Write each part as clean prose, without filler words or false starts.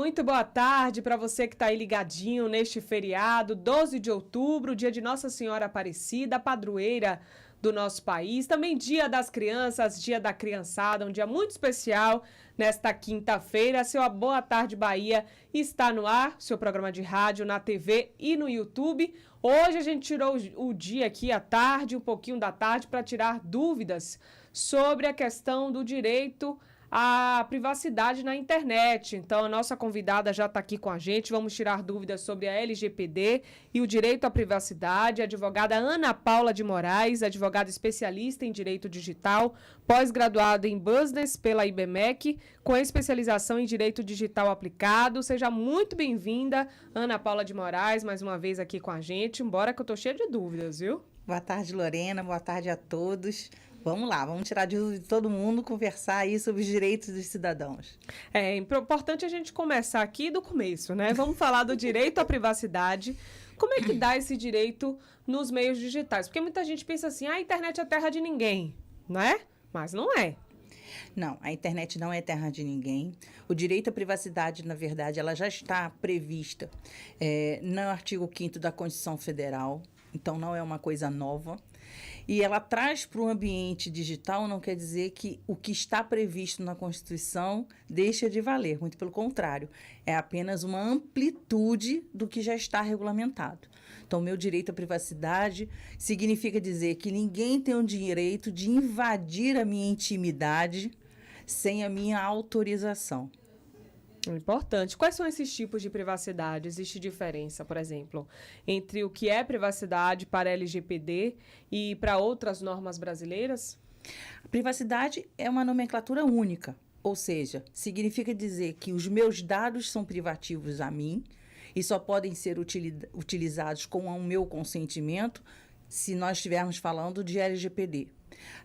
muito boa tarde para você que está aí ligadinho neste feriado, 12 de outubro, dia de Nossa Senhora Aparecida, padroeira do nosso país. Também dia das crianças, dia da criançada, um dia muito especial nesta quinta-feira. Seu Boa Tarde Bahia está no ar, seu programa de rádio na TV e no YouTube. Hoje a gente tirou o dia aqui à tarde, um pouquinho da tarde, para tirar dúvidas sobre a questão do direito à privacidade na internet. Então, a nossa convidada já está aqui com a gente. Vamos tirar dúvidas sobre a LGPD e o direito à privacidade. A advogada Ana Paula de Moraes, advogada especialista em direito digital, pós-graduada em Business pela IBMEC, com especialização em direito digital aplicado. Seja muito bem-vinda, Ana Paula de Moraes, mais uma vez aqui com a gente. Embora que eu estou cheia de dúvidas, viu? Boa tarde, Lorena. Boa tarde a todos. Vamos lá, vamos tirar de dúvida de todo mundo, conversar aí sobre os direitos dos cidadãos. É importante a gente começar aqui do começo, né? Vamos falar do direito à privacidade. Como é que dá esse direito nos meios digitais? Porque muita gente pensa assim, a internet é terra de ninguém, não é? Mas não é. Não, a internet não é terra de ninguém. O direito à privacidade, na verdade, ela já está prevista no artigo 5º da Constituição Federal. Então, não é uma coisa nova. E ela traz para o ambiente digital, não quer dizer que o que está previsto na Constituição deixa de valer. Muito pelo contrário, é apenas uma amplitude do que já está regulamentado. Então, meu direito à privacidade significa dizer que ninguém tem o direito de invadir a minha intimidade sem a minha autorização. Importante. Quais são esses tipos de privacidade? Existe diferença, por exemplo, entre o que é privacidade para a LGPD e para outras normas brasileiras? A privacidade é uma nomenclatura única, ou seja, significa dizer que os meus dados são privativos a mim e só podem ser utilizados com o meu consentimento se nós estivermos falando de LGPD.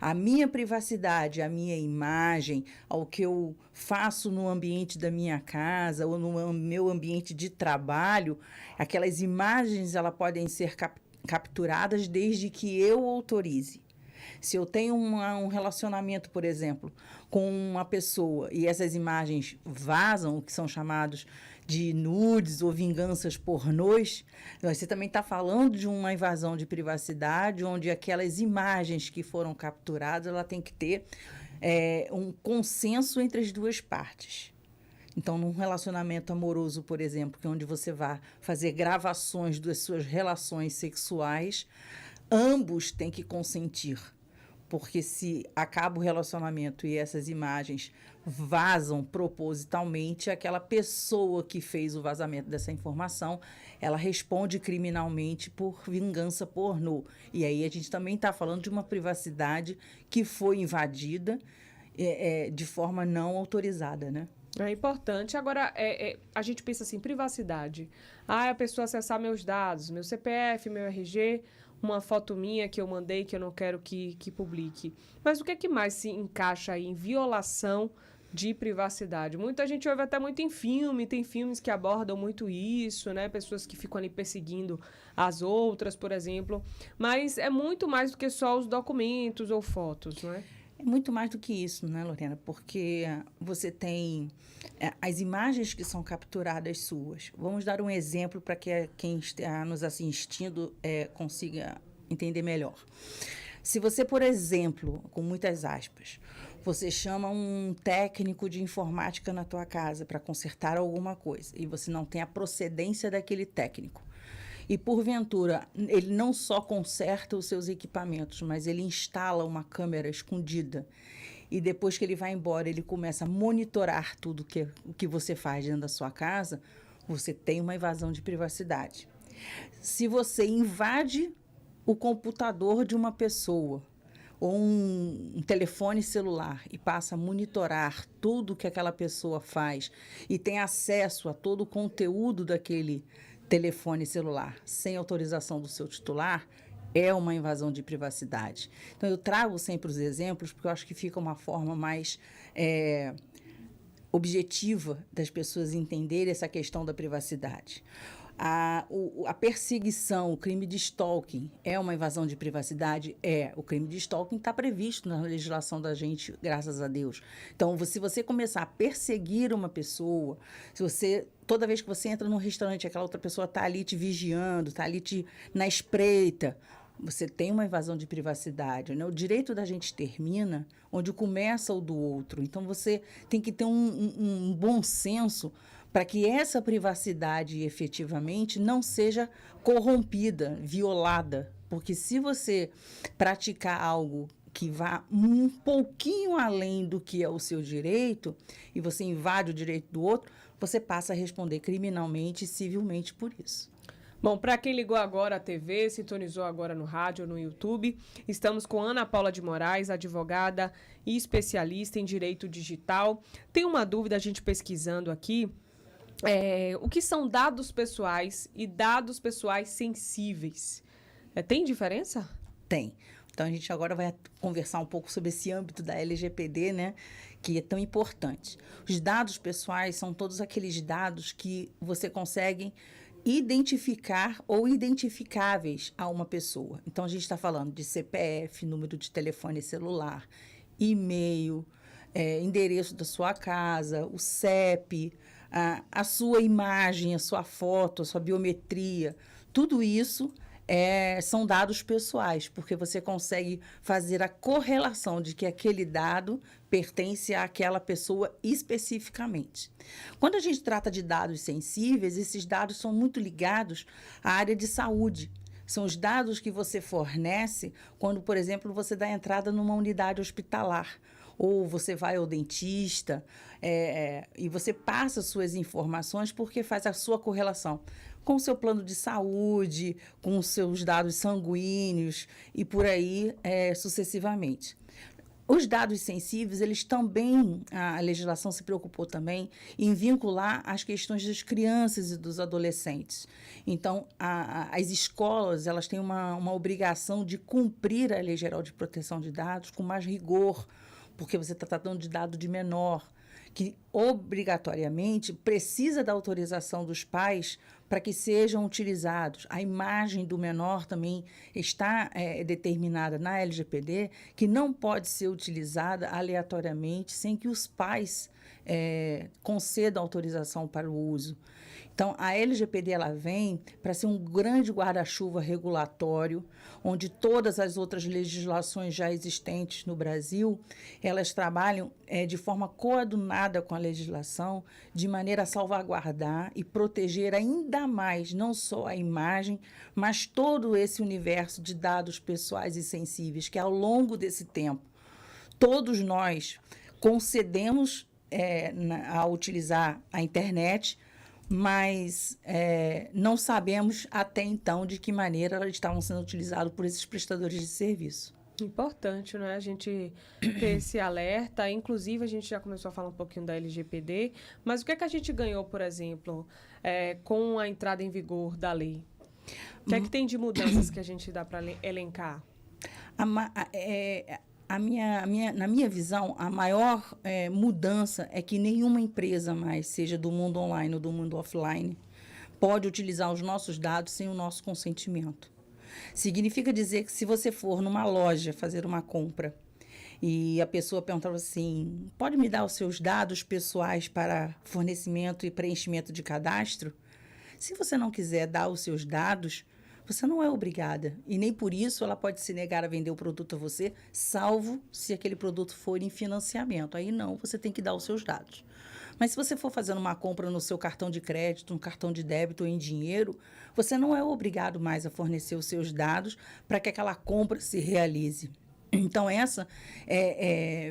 A minha privacidade, a minha imagem, ao que eu faço no ambiente da minha casa ou no meu ambiente de trabalho, aquelas imagens elas podem ser capturadas desde que eu autorize. Se eu tenho um relacionamento, por exemplo, com uma pessoa e essas imagens vazam, o que são chamados de nudes ou vinganças pornôs, você também está falando de uma invasão de privacidade, onde aquelas imagens que foram capturadas, ela tem que ter um consenso entre as duas partes. Então, num relacionamento amoroso, por exemplo, que é onde você vai fazer gravações das suas relações sexuais, ambos têm que consentir. Porque se acaba o relacionamento e essas imagens vazam propositalmente, aquela pessoa que fez o vazamento dessa informação, ela responde criminalmente por vingança pornô. E aí a gente também está falando de uma privacidade que foi invadida de forma não autorizada, né? É importante. Agora, a gente pensa assim, privacidade. A pessoa acessar meus dados, meu CPF, meu RG, uma foto minha que eu mandei que eu não quero que publique. Mas o que é que mais se encaixa aí em violação de privacidade? Muita gente ouve até muito em filme, tem filmes que abordam muito isso, né? Pessoas que ficam ali perseguindo as outras, por exemplo. Mas é muito mais do que só os documentos ou fotos, não é? É muito mais do que isso, né, Lorena? Porque você tem as imagens que são capturadas suas. Vamos dar um exemplo para que quem está nos assistindo consiga entender melhor. Se você, por exemplo, com muitas aspas, você chama um técnico de informática na tua casa para consertar alguma coisa e você não tem a procedência daquele técnico, e, porventura, ele não só conserta os seus equipamentos, mas ele instala uma câmera escondida. E depois que ele vai embora, ele começa a monitorar tudo o que você faz dentro da sua casa, você tem uma invasão de privacidade. Se você invade o computador de uma pessoa ou um telefone celular e passa a monitorar tudo que aquela pessoa faz e tem acesso a todo o conteúdo daquele telefone celular sem autorização do seu titular, é uma invasão de privacidade. Então, eu trago sempre os exemplos porque eu acho que fica uma forma mais objetiva das pessoas entenderem essa questão da privacidade. A perseguição, o crime de stalking é uma invasão de privacidade? É. O crime de stalking está previsto na legislação da gente, graças a Deus. Então, se você começar a perseguir uma pessoa, toda vez que você entra num restaurante, aquela outra pessoa está ali te vigiando, está ali na espreita, você tem uma invasão de privacidade, né? O direito da gente termina onde começa o do outro. Então, você tem que ter um bom senso para que essa privacidade, efetivamente, não seja corrompida, violada. Porque se você praticar algo que vá um pouquinho além do que é o seu direito, e você invade o direito do outro, você passa a responder criminalmente e civilmente por isso. Bom, para quem ligou agora à TV, sintonizou agora no rádio ou no YouTube, estamos com Ana Paula de Moraes, advogada e especialista em direito digital. Tem uma dúvida, a gente pesquisando aqui, o que são dados pessoais e dados pessoais sensíveis? Tem diferença? Tem. Então, a gente agora vai conversar um pouco sobre esse âmbito da LGPD, né, que é tão importante. Os dados pessoais são todos aqueles dados que você consegue identificar ou identificáveis a uma pessoa. Então, a gente está falando de CPF, número de telefone celular, e-mail, endereço da sua casa, o CEP, a sua imagem, a sua foto, a sua biometria. Tudo isso são dados pessoais, porque você consegue fazer a correlação de que aquele dado pertence àquela pessoa especificamente. Quando a gente trata de dados sensíveis, esses dados são muito ligados à área de saúde. São os dados que você fornece quando, por exemplo, você dá entrada numa unidade hospitalar, ou você vai ao dentista, e você passa suas informações porque faz a sua correlação com o seu plano de saúde, com os seus dados sanguíneos e por aí sucessivamente. Os dados sensíveis, eles também, a legislação se preocupou também em vincular as questões das crianças e dos adolescentes. Então, as escolas, elas têm uma obrigação de cumprir a Lei Geral de Proteção de Dados com mais rigor, porque você está tratando de dado de menor, que obrigatoriamente precisa da autorização dos pais para que sejam utilizados. A imagem do menor também está determinada na LGPD, que não pode ser utilizada aleatoriamente sem que os pais concedam autorização para o uso. Então, a LGPD ela vem para ser um grande guarda-chuva regulatório, onde todas as outras legislações já existentes no Brasil, elas trabalham de forma coadunada com a legislação, de maneira a salvaguardar e proteger ainda mais, não só a imagem, mas todo esse universo de dados pessoais e sensíveis, que ao longo desse tempo, todos nós concedemos a utilizar a internet, mas não sabemos até então de que maneira elas estavam sendo utilizadas por esses prestadores de serviço. Importante, né? A gente ter esse alerta. Inclusive, a gente já começou a falar um pouquinho da LGPD, mas o que é que a gente ganhou, por exemplo, com a entrada em vigor da lei? O que é que tem de mudanças que a gente dá para elencar? Na minha visão, a maior mudança é que nenhuma empresa mais, seja do mundo online ou do mundo offline, pode utilizar os nossos dados sem o nosso consentimento. Significa dizer que se você for numa loja fazer uma compra e a pessoa perguntar assim, pode me dar os seus dados pessoais para fornecimento e preenchimento de cadastro? Se você não quiser dar os seus dados, você não é obrigada. E nem por isso ela pode se negar a vender o produto a você, salvo se aquele produto for em financiamento. Aí não, você tem que dar os seus dados. Mas se você for fazendo uma compra no seu cartão de crédito, um cartão de débito ou em dinheiro, você não é obrigado mais a fornecer os seus dados para que aquela compra se realize. Então, essa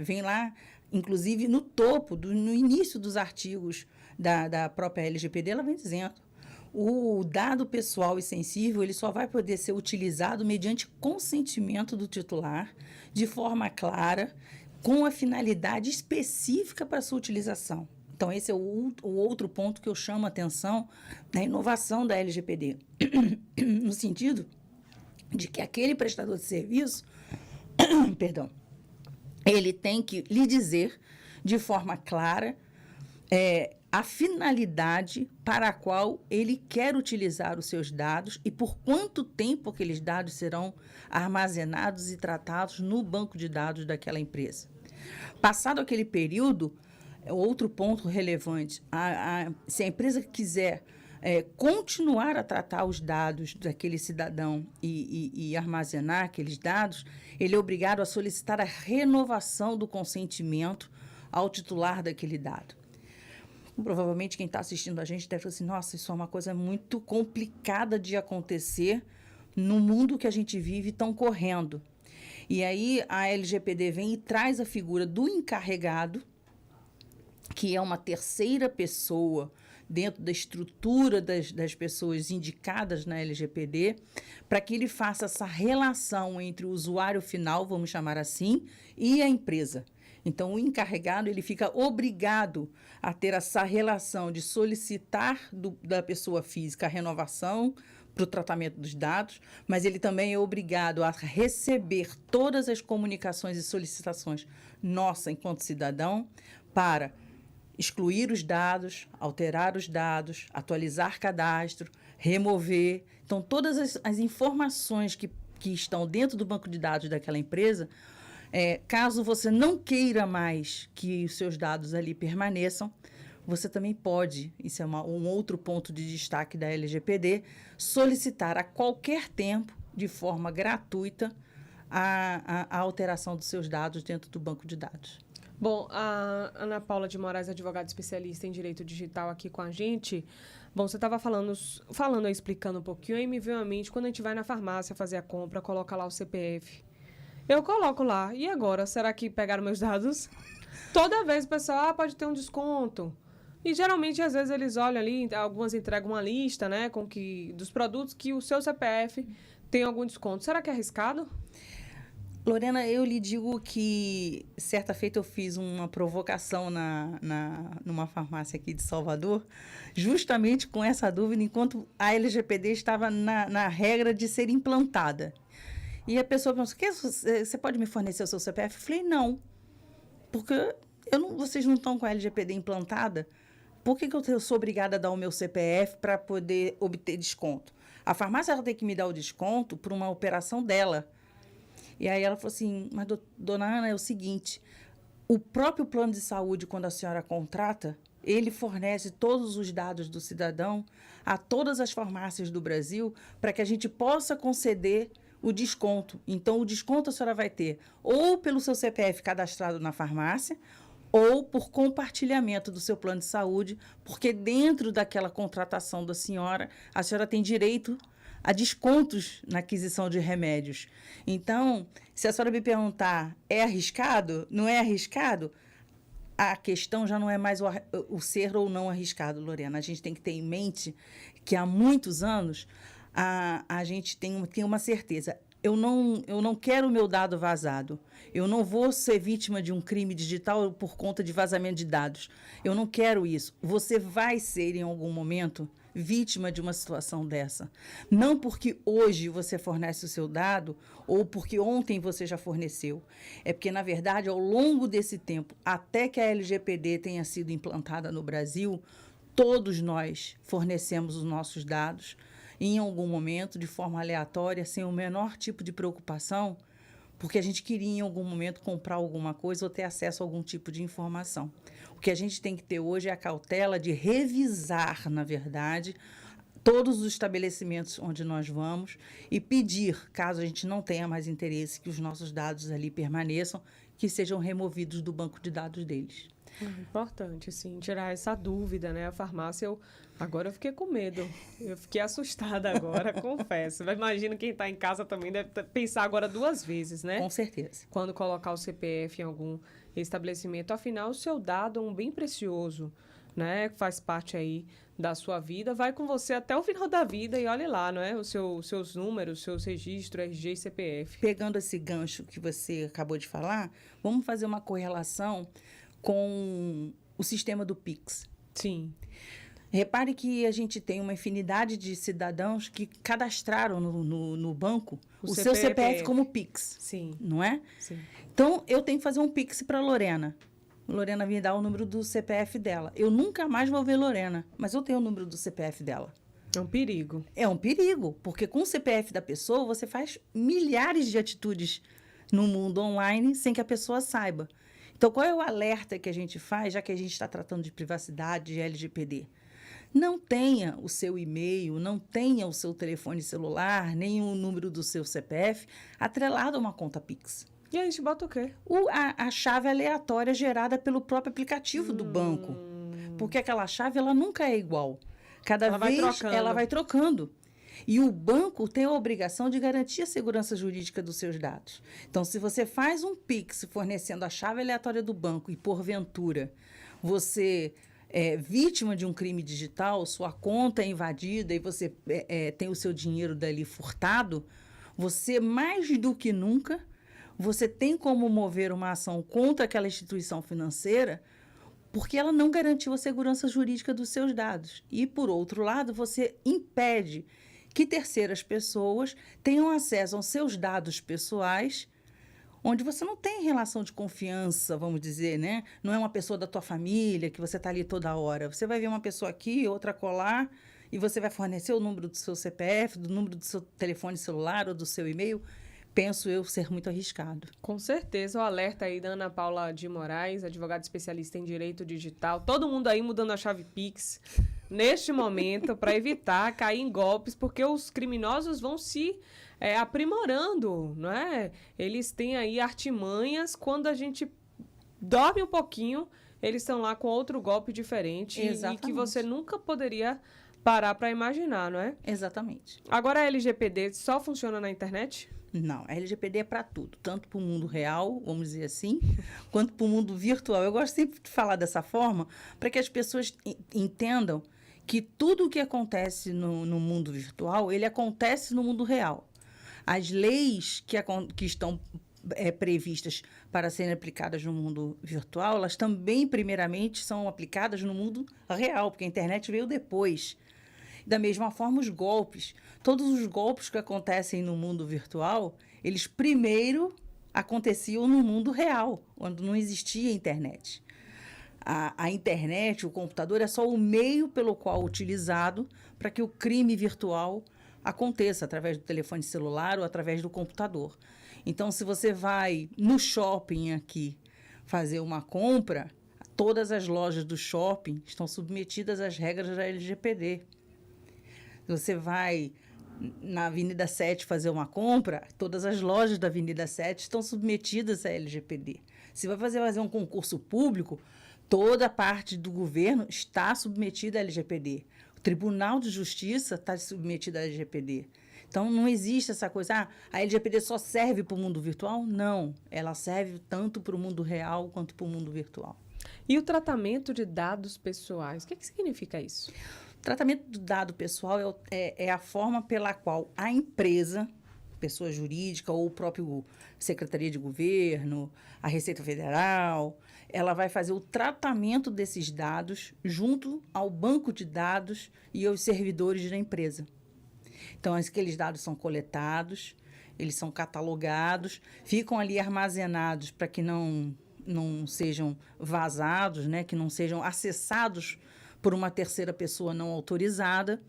vem lá, inclusive, no topo, no início dos artigos da própria LGPD, ela vem dizendo: o dado pessoal e sensível ele só vai poder ser utilizado mediante consentimento do titular, de forma clara, com a finalidade específica para sua utilização. Então, esse é o outro ponto que eu chamo a atenção da inovação da LGPD, no sentido de que aquele prestador de serviço, ele tem que lhe dizer de forma clara a finalidade para a qual ele quer utilizar os seus dados e por quanto tempo aqueles dados serão armazenados e tratados no banco de dados daquela empresa. Passado aquele período, outro ponto relevante, se a empresa quiser continuar a tratar os dados daquele cidadão e armazenar aqueles dados, ele é obrigado a solicitar a renovação do consentimento ao titular daquele dado. Provavelmente quem está assistindo a gente deve falar assim, nossa, isso é uma coisa muito complicada de acontecer no mundo que a gente vive tão correndo. E aí a LGPD vem e traz a figura do encarregado, que é uma terceira pessoa dentro da estrutura das pessoas indicadas na LGPD, para que ele faça essa relação entre o usuário final, vamos chamar assim, e a empresa. Então, o encarregado ele fica obrigado a ter essa relação de solicitar da pessoa física a renovação para o tratamento dos dados, mas ele também é obrigado a receber todas as comunicações e solicitações nossa enquanto cidadão para excluir os dados, alterar os dados, atualizar cadastro, remover. Então, todas as informações que estão dentro do banco de dados daquela empresa, caso você não queira mais que os seus dados ali permaneçam, você também pode, isso é um outro ponto de destaque da LGPD, solicitar a qualquer tempo, de forma gratuita, a alteração dos seus dados dentro do banco de dados. Bom, a Ana Paula de Moraes, advogada especialista em direito digital aqui com a gente. Bom, você estava falando, explicando um pouquinho, aí me veio à mente, quando a gente vai na farmácia fazer a compra, coloca lá o CPF. Eu coloco lá. E agora? Será que pegaram meus dados? Toda vez o pessoal, pode ter um desconto. E geralmente, às vezes, eles olham ali, algumas entregam uma lista, né, dos produtos que o seu CPF tem algum desconto. Será que é arriscado? Lorena, eu lhe digo que certa feita eu fiz uma provocação numa farmácia aqui de Salvador, justamente com essa dúvida, enquanto a LGPD estava na regra de ser implantada. E a pessoa pensou, você pode me fornecer o seu CPF? Eu falei, não, porque vocês não estão com a LGPD implantada. Por que eu sou obrigada a dar o meu CPF para poder obter desconto? A farmácia ela tem que me dar o desconto por uma operação dela. E aí ela falou assim, mas dona Ana, é o seguinte, o próprio plano de saúde, quando a senhora contrata, ele fornece todos os dados do cidadão a todas as farmácias do Brasil para que a gente possa conceder o desconto. Então, o desconto a senhora vai ter ou pelo seu CPF cadastrado na farmácia ou por compartilhamento do seu plano de saúde, porque dentro daquela contratação da senhora, a senhora tem direito a descontos na aquisição de remédios. Então, se a senhora me perguntar, é arriscado? Não é arriscado? A questão já não é mais o ser ou não arriscado, Lorena. A gente tem que ter em mente que há muitos anos a gente tem uma certeza. Eu não quero o meu dado vazado. Eu não vou ser vítima de um crime digital por conta de vazamento de dados. Eu não quero isso. Você vai ser, em algum momento, vítima de uma situação dessa. Não porque hoje você fornece o seu dado ou porque ontem você já forneceu. É porque, na verdade, ao longo desse tempo, até que a LGPD tenha sido implantada no Brasil, todos nós fornecemos os nossos dados em algum momento, de forma aleatória, sem o menor tipo de preocupação, porque a gente queria, em algum momento, comprar alguma coisa ou ter acesso a algum tipo de informação. O que a gente tem que ter hoje é a cautela de revisar, na verdade, todos os estabelecimentos onde nós vamos e pedir, caso a gente não tenha mais interesse, que os nossos dados ali permaneçam, que sejam removidos do banco de dados deles. Importante, sim, tirar essa dúvida, né? A farmácia, agora eu fiquei com medo. Eu fiquei assustada agora, confesso. Mas imagino quem está em casa também deve pensar agora 2 vezes, né? Com certeza. Quando colocar o CPF em algum estabelecimento. Afinal, o seu dado é um bem precioso, né? Faz parte aí da sua vida, vai com você até o final da vida e olhe lá, não é? Seus números, seus registros, RG e CPF. Pegando esse gancho que você acabou de falar, vamos fazer uma correlação com o sistema do Pix. Sim. Repare que a gente tem uma infinidade de cidadãos que cadastraram no banco o seu CPF como Pix. Sim. Não é? Sim. Então, eu tenho que fazer um Pix para a Lorena. Lorena me dá o número do CPF dela. Eu nunca mais vou ver Lorena, mas eu tenho o número do CPF dela. É um perigo. É um perigo, porque com o CPF da pessoa, você faz milhares de atitudes no mundo online sem que a pessoa saiba. Então, qual é o alerta que a gente faz, já que a gente está tratando de privacidade, de LGPD? Não tenha o seu e-mail, não tenha o seu telefone celular, nem o número do seu CPF atrelado a uma conta Pix. E aí a gente bota o quê? A chave aleatória gerada pelo próprio aplicativo do banco. Porque aquela chave, ela nunca é igual. Cada vez ela vai trocando. E o banco tem a obrigação de garantir a segurança jurídica dos seus dados. Então, se você faz um Pix fornecendo a chave aleatória do banco e, porventura, você é vítima de um crime digital, sua conta é invadida e você tem o seu dinheiro dali furtado, você, mais do que nunca, você tem como mover uma ação contra aquela instituição financeira porque ela não garantiu a segurança jurídica dos seus dados. E, por outro lado, você impede que terceiras pessoas tenham acesso aos seus dados pessoais, onde você não tem relação de confiança, vamos dizer, né? Não é uma pessoa da tua família que você está ali toda hora. Você vai ver uma pessoa aqui, outra colar, e você vai fornecer o número do seu CPF, do número do seu telefone celular ou do seu e-mail. Penso eu ser muito arriscado. Com certeza, o alerta aí da Ana Paula de Moraes, advogada especialista em direito digital. Todo mundo aí mudando a chave Pix neste momento para evitar cair em golpes, porque os criminosos vão se aprimorando, não é? Eles têm aí artimanhas, quando a gente dorme um pouquinho, eles estão lá com outro golpe diferente. Exatamente. E que você nunca poderia parar para imaginar, não é? Exatamente. Agora a LGPD só funciona na internet? Não, a LGPD é para tudo, tanto para o mundo real, vamos dizer assim, quanto para o mundo virtual. Eu gosto sempre de falar dessa forma, para que as pessoas entendam que tudo o que acontece no mundo virtual, ele acontece no mundo real. As leis que estão previstas para serem aplicadas no mundo virtual, elas também, primeiramente, são aplicadas no mundo real, porque a internet veio depois. Da mesma forma, os golpes. Todos os golpes que acontecem no mundo virtual, eles primeiro aconteciam no mundo real, quando não existia internet. A internet, o computador, é só o meio pelo qual utilizado para que o crime virtual aconteça, através do telefone celular ou através do computador. Então, se você vai no shopping aqui fazer uma compra, todas as lojas do shopping estão submetidas às regras da LGPD. Você vai na Avenida 7 fazer uma compra, todas as lojas da Avenida 7 estão submetidas à LGPD. Se vai fazer um concurso público, toda a parte do governo está submetida à LGPD. O Tribunal de Justiça está submetido à LGPD. Então, não existe essa coisa, a LGPD só serve para o mundo virtual? Não, ela serve tanto para o mundo real quanto para o mundo virtual. E o tratamento de dados pessoais, o que significa isso? Tratamento do dado pessoal é a forma pela qual a empresa, pessoa jurídica ou o próprio Secretaria de Governo, a Receita Federal, ela vai fazer o tratamento desses dados junto ao banco de dados e aos servidores da empresa. Então, aqueles dados são coletados, eles são catalogados, ficam ali armazenados para que não sejam vazados, né, que não sejam acessados por uma terceira pessoa não autorizada,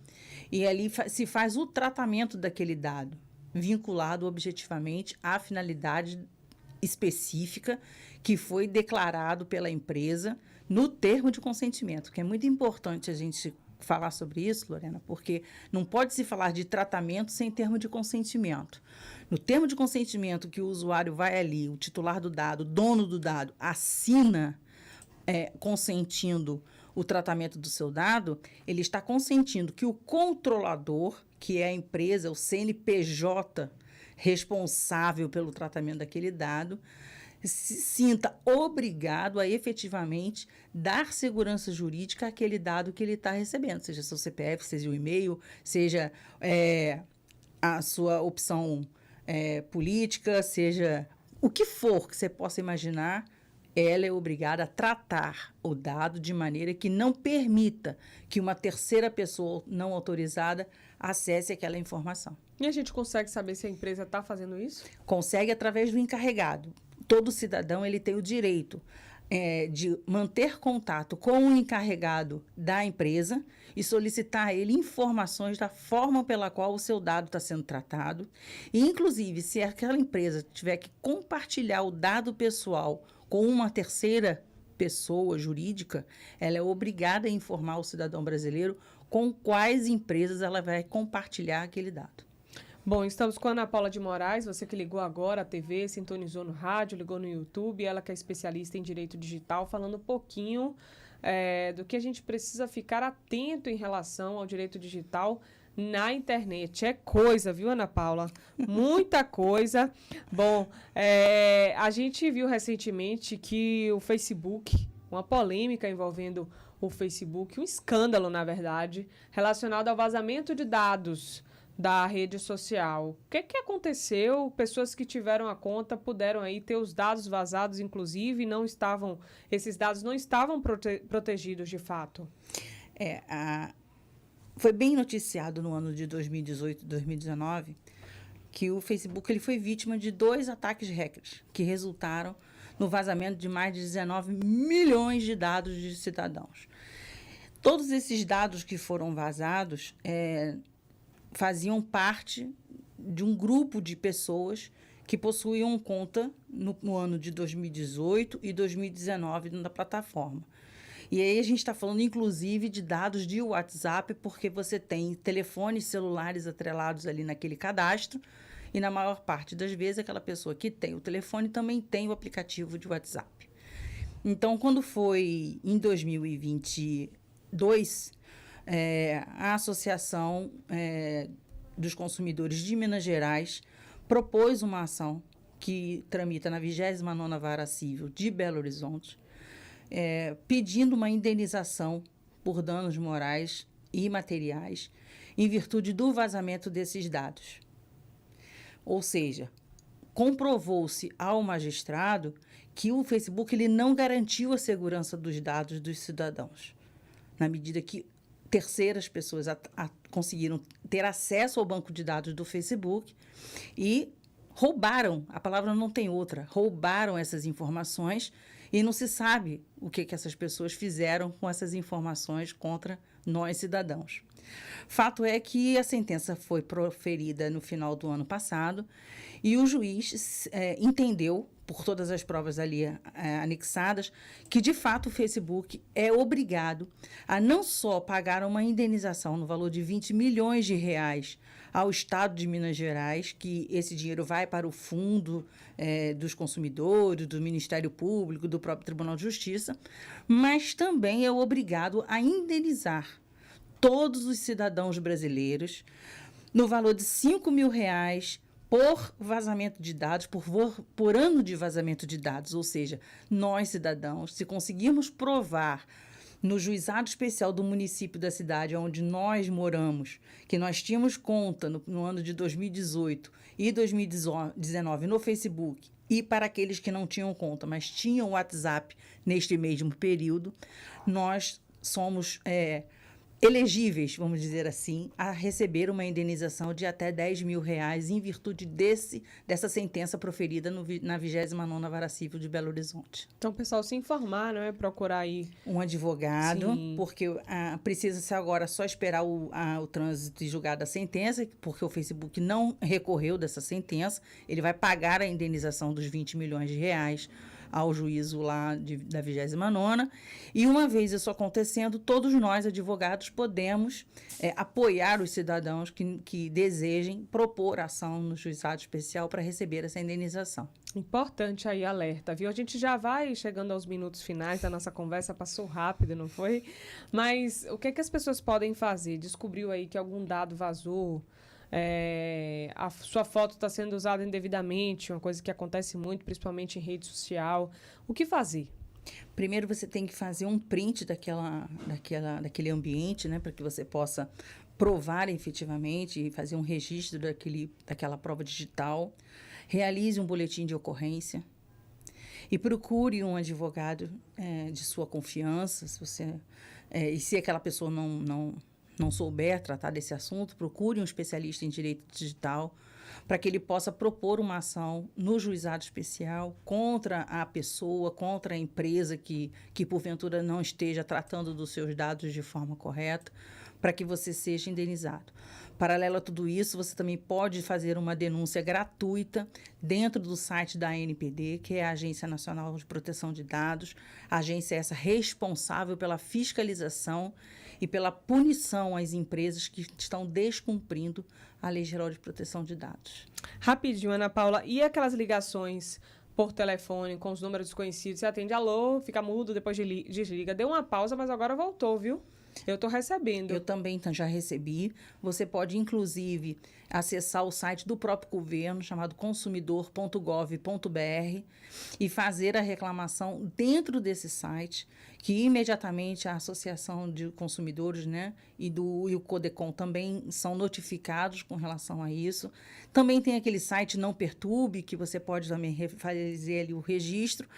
e ali se faz o tratamento daquele dado, vinculado objetivamente à finalidade específica que foi declarado pela empresa no termo de consentimento, que é muito importante a gente falar sobre isso, Lorena, porque não pode se falar de tratamento sem termo de consentimento. No termo de consentimento que o usuário vai ali, o titular do dado, o dono do dado, assina consentindo o tratamento do seu dado, ele está consentindo que o controlador, que é a empresa, o CNPJ responsável pelo tratamento daquele dado, se sinta obrigado a efetivamente dar segurança jurídica àquele dado que ele está recebendo, seja seu CPF, seja o e-mail, seja a sua opção política, seja o que for que você possa imaginar, ela é obrigada a tratar o dado de maneira que não permita que uma terceira pessoa não autorizada acesse aquela informação. E a gente consegue saber se a empresa está fazendo isso? Consegue através do encarregado. Todo cidadão ele tem o direito. de manter contato com o encarregado da empresa e solicitar a ele informações da forma pela qual o seu dado está sendo tratado. E, inclusive, se aquela empresa tiver que compartilhar o dado pessoal com uma terceira pessoa jurídica, ela é obrigada a informar o cidadão brasileiro com quais empresas ela vai compartilhar aquele dado. Bom, estamos com a Ana Paula de Moraes, você que ligou agora à TV, sintonizou no rádio, ligou no YouTube, ela que é especialista em direito digital, falando um pouquinho do que a gente precisa ficar atento em relação ao direito digital na internet. É coisa, viu, Ana Paula? Muita coisa. Bom, a gente viu recentemente que o Facebook, uma polêmica envolvendo o Facebook, um escândalo, na verdade, relacionado ao vazamento de dados da rede social. O que aconteceu? Pessoas que tiveram a conta puderam aí ter os dados vazados, inclusive, esses dados não estavam protegidos de fato. Foi bem noticiado no ano de 2018 e 2019 que o Facebook ele foi vítima de 2 ataques de hackers que resultaram no vazamento de mais de 19 milhões de dados de cidadãos. Todos esses dados que foram vazados faziam parte de um grupo de pessoas que possuíam conta no ano de 2018 e 2019 na plataforma. E aí a gente está falando, inclusive, de dados de WhatsApp, porque você tem telefones celulares atrelados ali naquele cadastro, e na maior parte das vezes aquela pessoa que tem o telefone também tem o aplicativo de WhatsApp. Então, quando foi em 2022... a Associação dos Consumidores de Minas Gerais propôs uma ação que tramita na 29ª Vara Civil de Belo Horizonte, pedindo uma indenização por danos morais e materiais em virtude do vazamento desses dados. Ou seja, comprovou-se ao magistrado que o Facebook ele não garantiu a segurança dos dados dos cidadãos, na medida que terceiras pessoas conseguiram ter acesso ao banco de dados do Facebook e roubaram, a palavra não tem outra, roubaram essas informações e não se sabe o que essas pessoas fizeram com essas informações contra nós, cidadãos. Fato é que a sentença foi proferida no final do ano passado e o juiz entendeu, por todas as provas ali anexadas, que, de fato, o Facebook é obrigado a não só pagar uma indenização no valor de 20 milhões de reais ao Estado de Minas Gerais, que esse dinheiro vai para o Fundo dos Consumidores, do Ministério Público, do próprio Tribunal de Justiça, mas também é obrigado a indenizar todos os cidadãos brasileiros no valor de 5 mil reais por vazamento de dados, por ano de vazamento de dados. Ou seja, nós, cidadãos, se conseguirmos provar no juizado especial do município da cidade onde nós moramos, que nós tínhamos conta no ano de 2018 e 2019 no Facebook, e para aqueles que não tinham conta, mas tinham WhatsApp neste mesmo período, nós somos elegíveis, vamos dizer assim, a receber uma indenização de até 10 mil reais em virtude dessa sentença proferida na 29ª Vara Civil de Belo Horizonte. Então, o pessoal se informar, não é? Procurar aí um advogado, sim, porque precisa-se agora só esperar o trânsito e julgar da sentença, porque o Facebook não recorreu dessa sentença, ele vai pagar a indenização dos 20 milhões de reais ao juízo lá da 29ª, e uma vez isso acontecendo, todos nós, advogados, podemos apoiar os cidadãos que desejem propor ação no juizado especial para receber essa indenização. Importante aí, alerta, viu? A gente já vai chegando aos minutos finais da nossa conversa, passou rápido, não foi? Mas o que é que as pessoas podem fazer? Descobriu aí que algum dado vazou, a sua foto está sendo usada indevidamente, uma coisa que acontece muito, principalmente em rede social. O que fazer? Primeiro, você tem que fazer um print daquele ambiente, né, para que você possa provar efetivamente e fazer um registro daquela prova digital. Realize um boletim de ocorrência e procure um advogado de sua confiança, e se aquela pessoa não souber tratar desse assunto, procure um especialista em direito digital para que ele possa propor uma ação no juizado especial contra a pessoa, contra a empresa que porventura não esteja tratando dos seus dados de forma correta, para que você seja indenizado. Paralelo a tudo isso, você também pode fazer uma denúncia gratuita dentro do site da ANPD, que é a Agência Nacional de Proteção de Dados. A agência é essa responsável pela fiscalização e pela punição às empresas que estão descumprindo a Lei Geral de Proteção de Dados. Rapidinho, Ana Paula, e aquelas ligações por telefone com os números desconhecidos? Você atende alô, fica mudo, depois desliga. Deu uma pausa, mas agora voltou, viu? Eu estou recebendo. Eu também já recebi. Você pode, inclusive, acessar o site do próprio governo, chamado consumidor.gov.br, e fazer a reclamação dentro desse site, que imediatamente a Associação de Consumidores, né, e o Codecom também são notificados com relação a isso. Também tem aquele site Não Perturbe, que você pode também fazer ali o registro.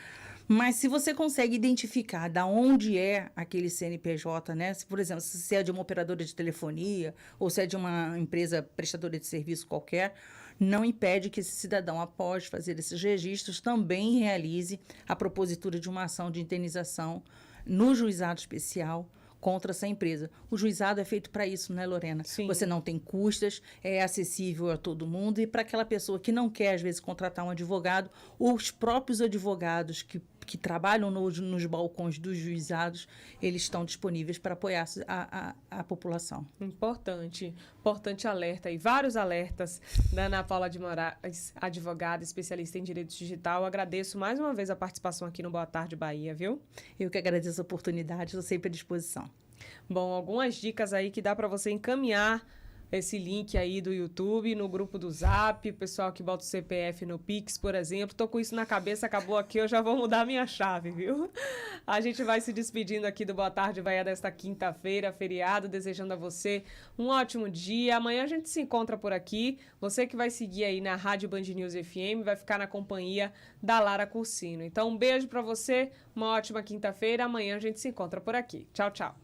Mas se você consegue identificar da onde é aquele CNPJ, né? Se, por exemplo, se é de uma operadora de telefonia ou se é de uma empresa prestadora de serviço qualquer, não impede que esse cidadão, após fazer esses registros, também realize a propositura de uma ação de indenização no juizado especial contra essa empresa. O juizado é feito para isso, né, Lorena? Sim. Você não tem custas, é acessível a todo mundo, e para aquela pessoa que não quer, às vezes, contratar um advogado, os próprios advogados que trabalham nos balcões dos juizados, eles estão disponíveis para apoiar a população. Importante alerta e vários alertas da Ana Paula de Moraes, advogada, especialista em direito digital. Agradeço mais uma vez a participação aqui no Boa Tarde Bahia, viu? Eu que agradeço a oportunidade, estou sempre à disposição. Bom, algumas dicas aí que dá para você encaminhar esse link aí do YouTube, no grupo do Zap, o pessoal que bota o CPF no Pix, por exemplo. Tô com isso na cabeça, acabou aqui, eu já vou mudar a minha chave, viu? A gente vai se despedindo aqui do Boa Tarde Bahia desta quinta-feira, feriado, desejando a você um ótimo dia. Amanhã a gente se encontra por aqui. Você que vai seguir aí na Rádio Band News FM, vai ficar na companhia da Lara Cursino. Então, um beijo para você, uma ótima quinta-feira. Amanhã a gente se encontra por aqui. Tchau, tchau.